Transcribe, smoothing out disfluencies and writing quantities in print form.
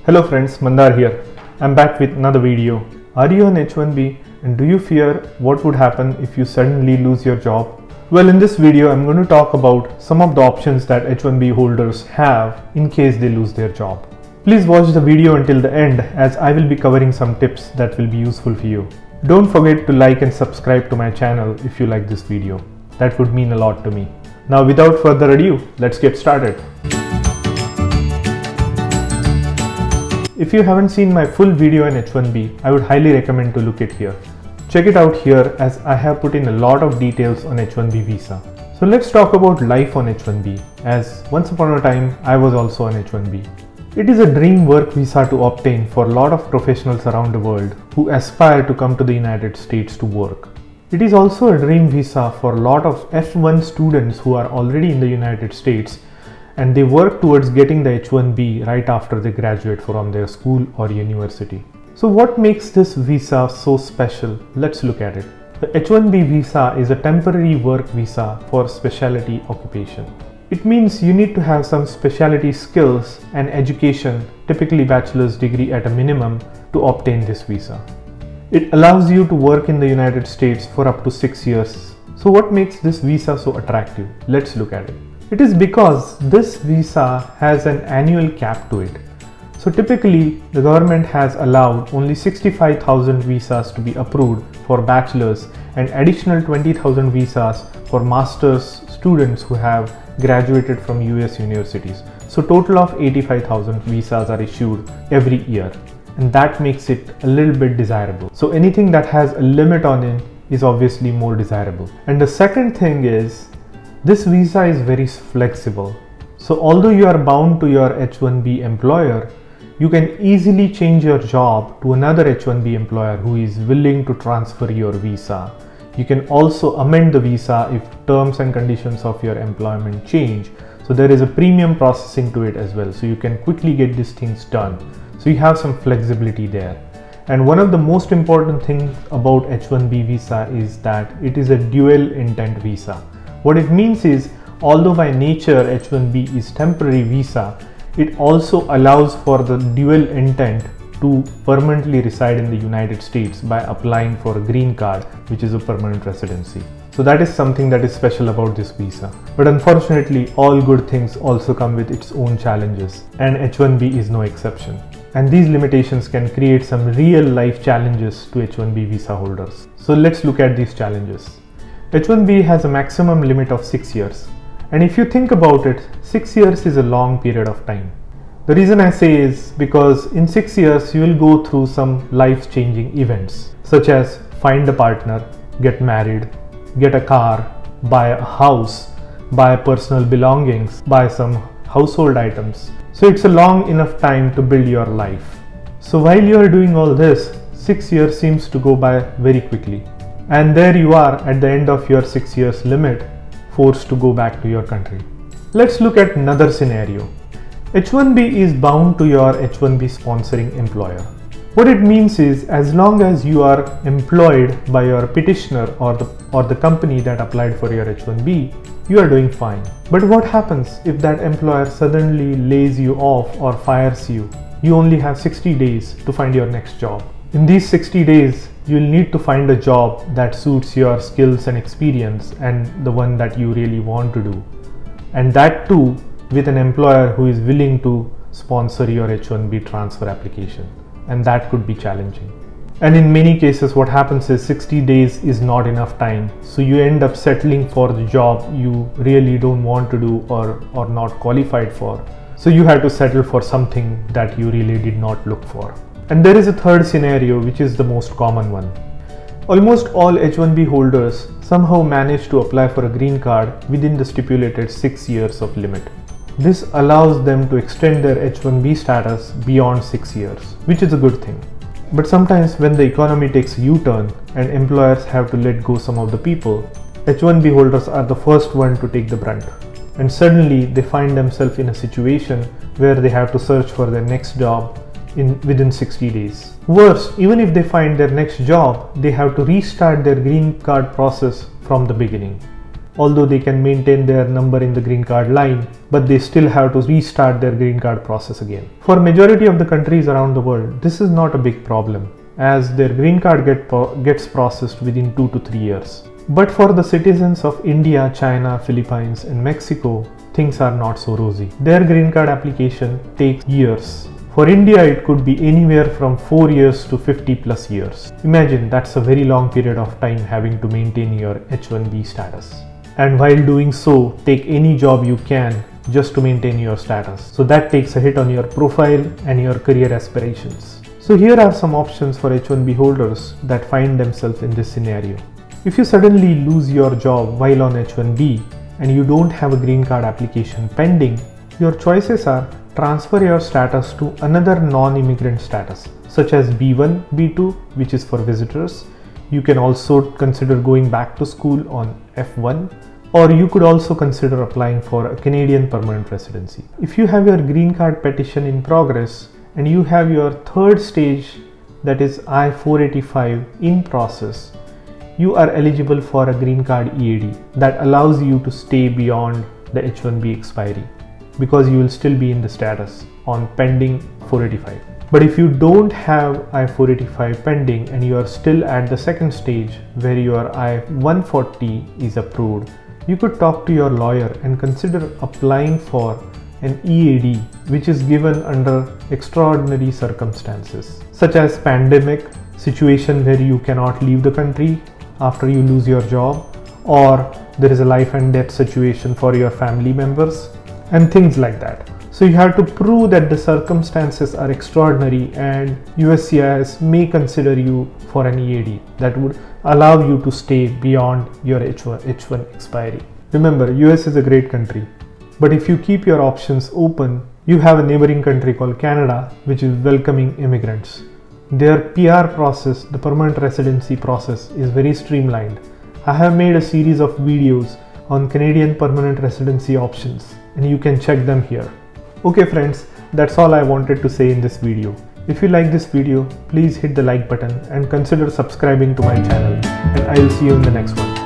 Hello friends, Mandar here. I'm back with another video. Are you on H1B and do you fear what would happen if you suddenly lose your job? Well, in this video, I'm going to talk about some of the options that H1B holders have in case they lose their job. Please watch the video until the end as I will be covering some tips that will be useful for you. Don't forget to like and subscribe to my channel if you like this video. That would mean a lot to me. Now without further ado, let's get started. If you haven't seen my full video on H1B, I would highly recommend to look it here. Check it out here as I have put in a lot of details on H1B visa. So let's talk about life on H1B, as once upon a time I was also on H1B. It is a dream work visa to obtain for a lot of professionals around the world who aspire to come to the United States to work. It is also a dream visa for a lot of F1 students who are already in the United States and they work towards getting the H1B right after they graduate from their school or university. So what makes this visa so special? Let's look at it. The H1B visa is a temporary work visa for specialty occupation. It means you need to have some specialty skills and education, typically bachelor's degree at a minimum, to obtain this visa. It allows you to work in the United States for up to 6 years. So what makes this visa so attractive? Let's look at it. It is because this visa has an annual cap to it. So typically the government has allowed only 65,000 visas to be approved for bachelors and additional 20,000 visas for master's students who have graduated from US universities. So total of 85,000 visas are issued every year, and that makes it a little bit desirable. So anything that has a limit on it is obviously more desirable. And the second thing is, this visa is very flexible. So although you are bound to your H1B employer, you can easily change your job to another H1B employer who is willing to transfer your visa. You can also amend the visa if terms and conditions of your employment change. So there is a premium processing to it as well. So you can quickly get these things done. So you have some flexibility there. And one of the most important things about H1B visa is that it is a dual intent visa. What it means is, although by nature H1B is temporary visa, it also allows for the dual intent to permanently reside in the United States by applying for a green card, which is a permanent residency. So that is something that is special about this visa. But unfortunately, all good things also come with its own challenges, and H1B is no exception. And these limitations can create some real life challenges to H1B visa holders. So let's look at these challenges. H1B has a maximum limit of 6 years. And if you think about it, 6 years is a long period of time. The reason I say is because in 6 years you will go through some life-changing events such as find a partner, get married, get a car, buy a house, buy personal belongings, buy some household items. So it's a long enough time to build your life. So while you are doing all this, 6 years seems to go by very quickly. And there you are at the end of your 6 years limit, forced to go back to your country. Let's look at another scenario. H1B is bound to your H1B sponsoring employer. What it means is, as long as you are employed by your petitioner or the company that applied for your H1B, you are doing fine. But what happens if that employer suddenly lays you off or fires you? You only have 60 days to find your next job. In these 60 days, you'll need to find a job that suits your skills and experience and the one that you really want to do. And that too with an employer who is willing to sponsor your H1B transfer application. And that could be challenging. And in many cases, what happens is 60 days is not enough time. So you end up settling for the job you really don't want to do or not qualified for. So you have to settle for something that you really did not look for. And there is a third scenario, which is the most common one. Almost all H1B holders somehow manage to apply for a green card within the stipulated 6 years of limit. This allows them to extend their H1B status beyond 6 years, which is a good thing. But sometimes when the economy takes a U-turn and employers have to let go some of the people, H1B holders are the first one to take the brunt. And suddenly they find themselves in a situation where they have to search for their next job within 60 days. Worse, even if they find their next job, they have to restart their green card process from the beginning. although they can maintain their number in the green card line, but they still have to restart their green card process again. For majority of the countries around the world, this is not a big problem, as their green card gets processed within 2 to 3 years. But for the citizens of India, China, Philippines and Mexico, things are not so rosy. Their green card application takes years. For India, it could be anywhere from 4 years to 50 plus years. Imagine that's a very long period of time having to maintain your H1B status. And while doing so, take any job you can just to maintain your status. So that takes a hit on your profile and your career aspirations. So here are some options for H1B holders that find themselves in this scenario. If you suddenly lose your job while on H1B and you don't have a green card application pending, your choices are transfer your status to another non-immigrant status such as B1, B2, which is for visitors. You can also consider going back to school on F1, or you could also consider applying for a Canadian permanent residency. If you have your green card petition in progress and you have your third stage, that is I-485 in process, you are eligible for a green card EAD that allows you to stay beyond the H1B expiry, because you will still be in the status on pending 485. But if you don't have I-485 pending and you are still at the second stage where your I-140 is approved, you could talk to your lawyer and consider applying for an EAD, which is given under extraordinary circumstances such as pandemic, situation where you cannot leave the country after you lose your job, or there is a life and death situation for your family members, and things like that. So you have to prove that the circumstances are extraordinary and USCIS may consider you for an EAD that would allow you to stay beyond your H1 expiry. Remember, US is a great country, but if you keep your options open, you have a neighboring country called Canada, which is welcoming immigrants. Their PR process, the permanent residency process, is very streamlined. I have made a series of videos on Canadian permanent residency options, and you can check them here. Okay friends, that's all I wanted to say in this video. If you like this video, please hit the like button and consider subscribing to my channel, and I will see you in the next one.